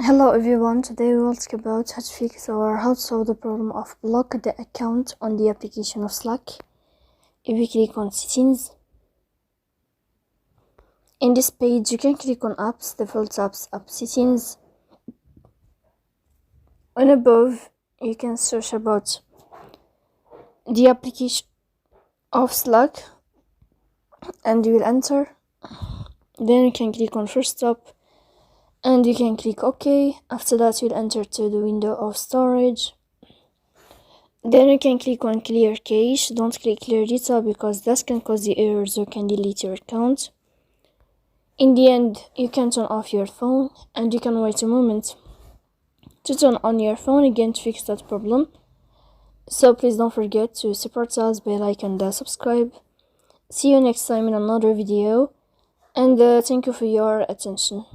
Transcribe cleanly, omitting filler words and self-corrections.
Hello everyone, today we will talk about how to fix or how to solve the problem of block the account on the application of Slack. If you click on settings, in this page you can click on apps, default apps, app settings, and above you can search about the application of Slack and you will enter. Then you can click on first stop and you can click OK. After that you'll enter to the window of storage. Then you can click on clear cache. Don't click clear data because that can cause the errors or can delete your account. In the end, you can turn off your phone and you can wait a moment to turn on your phone again to fix that problem. So please don't forget to support us by like and subscribe. See you next time in another video, and thank you for your attention.